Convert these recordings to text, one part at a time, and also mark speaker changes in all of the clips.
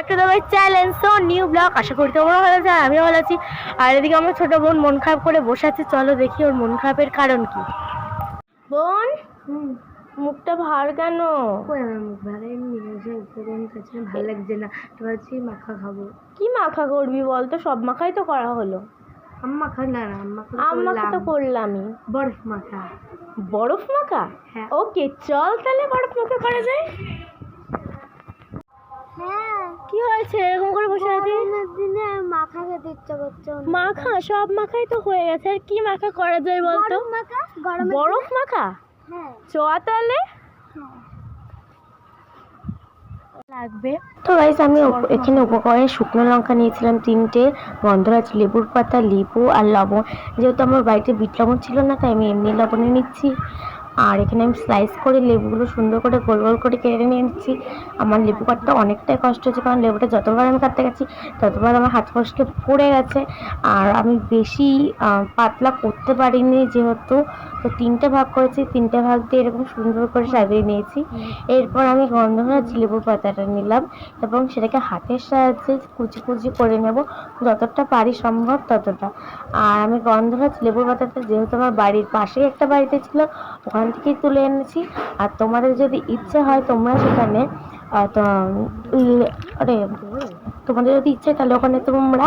Speaker 1: Two the my channel so new blog. আশা করি তোমরা ভালো আছো, আমিও ভালো আছি। আর এদিকে আমার ছোট বোন মন খারাপ করে বসে আছে, চলো দেখি ওর মন খারাপের কারণ কি। বোন, মুখটা ভার কেন?
Speaker 2: মুখ ভালো এমনি ভালো লাগছে না, তো ভাবছি মাখা খাবো।
Speaker 1: কি মাখা করবি বলতো? সব মাখাই তো করা হলো।
Speaker 2: মাখা না
Speaker 1: আম্মাকে তো করলামই।
Speaker 2: বরফ মাখা।
Speaker 1: বরফ মাখা?
Speaker 2: হ্যাঁ।
Speaker 1: ওকে চল তাহলে বরফ মাখা করা যায়।
Speaker 2: হ্যাঁ।
Speaker 1: কি হয়েছে এরকম করে বসে আছিস?
Speaker 2: দিনে মাখা খেতে ইচ্ছা করছে।
Speaker 1: মাখা সব মাখাই তো হয়ে গেছে, আর কি মাখা করা যায় বলতো? বরফ মাখা?
Speaker 2: হ্যাঁ।
Speaker 1: চ তাহলে লাগবে। তো গাইস আমি এখানে উপকরণে শুকনো লঙ্কা নিয়েছিলাম 3টে, গন্ধরাজ লেবুর পাতা, লেবু আর লবণ। যেহেতু আমার বাড়িতে বিট লবণ ছিল না তাই আমি এমনি লবণে নিচ্ছি। আর এখানে আমি স্লাইস করে লেবুগুলো সুন্দর করে গোল গোল করে কেটে নিয়ে নিচ্ছি। আমার লেবু কাটতে অনেকটাই কষ্ট হচ্ছে, কারণ লেবুটা যতবার আমি কাটতে গেছি ততবার আমার হাত ফসকে পড়ে গেছে। আর আমি বেশি পাতলা করতে পারিনি যেহেতু, তো 3টে ভাগ করেছি। 3টে ভাগ দিয়ে এরকম সুন্দর করে সাজিয়ে নিয়েছি। এরপর আমি গন্ধরাজ লেবুর পাতাটা নিলাম এবং সেটাকে হাতের সাহায্যে কুচি কুচি করে নেব, যতটা পারি সম্ভব ততটা। আর আমি গন্ধরাজ লেবুর পাতাটা যেহেতু আমার বাড়ির পাশেই একটা বাড়িতে ছিল, ওখান থেকেই তুলে এনেছি। আর তোমাদের যদি ইচ্ছে হয় তোমরা সেখানে তোমাদের যদি ইচ্ছে তাহলে ওখানে তোমরা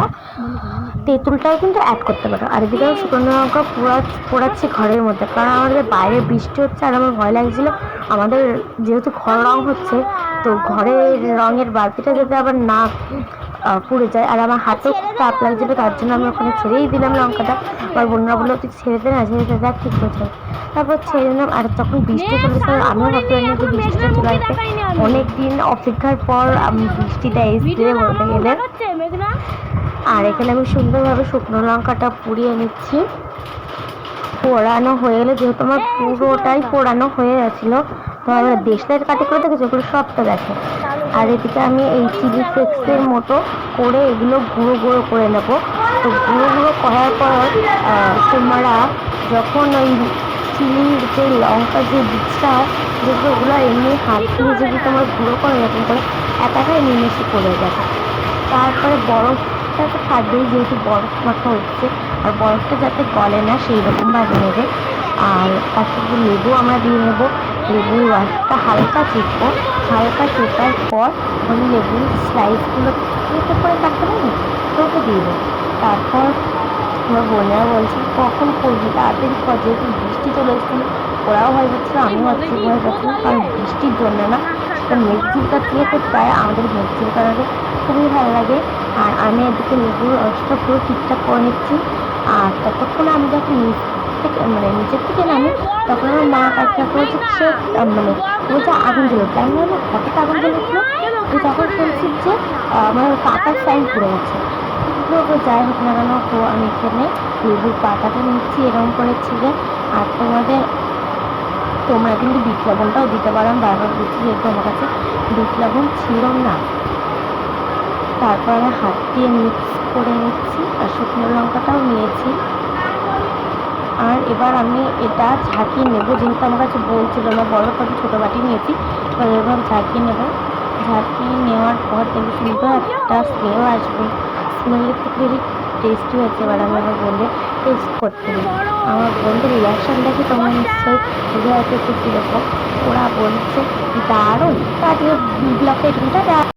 Speaker 1: তেঁতুলটাও কিন্তু অ্যাড করতে পারো। আর এদিকে আমি শুকনো লঙ্কা পোড়াচ্ছি ঘরের মধ্যে, কারণ আমাদের বাইরে বৃষ্টি হচ্ছে আর আমার ভয় লাগছিল আমাদের যেহেতু ঘর রং হচ্ছে, তো ঘরের রঙের বালতিটা যাতে আবার না পুড়ে যায়। আর আমার হাতেও তাপ লাগছিল, তার জন্য আমি ওখানে ছেড়েই দিলাম লঙ্কাটা। আমার বোনরা বললো তুই ছেড়ে দে না, ছেড়ে দেখ ঠিক বলছে। তারপর ছেড়ে দিলাম। আর তখন বৃষ্টি চলেছে, আমিও ভাবতে পারিনি যে বৃষ্টিটা চলে আসবে। অনেকদিন অপেক্ষার পর বৃষ্টিটা এসছে বলতে গেলে। আর এখানে আমি সুন্দরভাবে শুকনো লঙ্কাটা পুড়িয়ে নিচ্ছি। পোড়ানো হয়ে গেলে, যেহেতু আমার পুরোটাই পোড়ানো হয়ে গেছিলো, তো আমরা দেশলাইয়ের কাটে করে দেখেছি ওগুলো সবটা দেখে। আর এদিকে আমি এই চিলি ফ্লেক্সের মতো করে এগুলো গুঁড়ো গুঁড়ো করে নেব। তো গুঁড়ো গুঁড়ো করার পর তোমরা যখন ওই চিলির যে লঙ্কার যে বীজটা হয়, যেগুলো ওগুলো এমনি হাত দিয়ে যদি তোমার গুঁড়ো করে এরকম করে একাটাই নিমেষে পড়ে যাবে। তারপরে বরফটা তো থাকবেই, যেহেতু বরফ মাখা হচ্ছে, আর বরফটা যাতে গলে না সেই রকমভাবে নেবে। আর তারপর লেবু আমরা দিয়ে নেবো। লেবুর রসটা হালকা চেপবো, হালকা চেপার পর আমি লেবুর স্লাইসগুলো কেটে করে কাটতে পারি তো ওকে দিয়ে দেবো। তারপর আমার বোনেরা বলছে কখন করবি, তাড়াতাড়ি কর, যেহেতু বৃষ্টি চলে এসেছিলো, ওরাও ভয় পাচ্ছিলো, আমিও হচ্ছে ভয় পাচ্ছিলাম, কারণ বৃষ্টির জন্য না। তো মেঘঝুলকা দিয়ে তো প্রায় আমাদের মেঘঝুলকাটাকে খুবই ভালো লাগে। আর আমি এদিকে লেবুর রসটা পুরো ঠিকঠাক করে নিচ্ছি। আর ততক্ষণে আমি যখন নিচের থেকে নামি, তখন আমার মা কাজটা করেছে, সে বলছে আগুন জ্বলেছে। আমি বললাম হঠাৎ আগুন জ্বলেছিল, তো তখন শুনছি যে আমার পাতার সাইন পড়ে গেছে। তো যাই হোক না কেন, তো আমি এখানে লেবুর পাতাটা নিচ্ছি এরকম করে ছিঁড়ে। আর তোমরা কিন্তু বিট লবণটাও দিতে পারো, আমি বারবার বলছি যেহেতু আমার কাছে বিট লবণ ছিল না। তারপর আমি হাত দিয়ে মিক্স করে নিচ্ছি, আর শুকনো লঙ্কাটাও নিয়েছি। আর এবার আমি এটা ঝাঁকিয়ে নেবো, যেহেতু আমার কাছে বলছিল না, বড় আমি ছোটো বাটি নিয়েছি। এবার এবার ঝাঁকিয়ে নেবো। ঝাঁকিয়ে নেওয়ার পর দেখবে সুন্দর একটা স্মেল আসবে। স্মেলটা খুবই টেস্টি হয়েছে। এবার আমি আমার বোনদের টেস্ট করতে দিই। আমার বোনদের রিয়াকশান দেখে তোমরা নিশ্চয়ই বুঝে যাচ্ছে কীরকম। ওরা বলছে দারুণ। তো আজকে ব্লগটা এটুকুটা।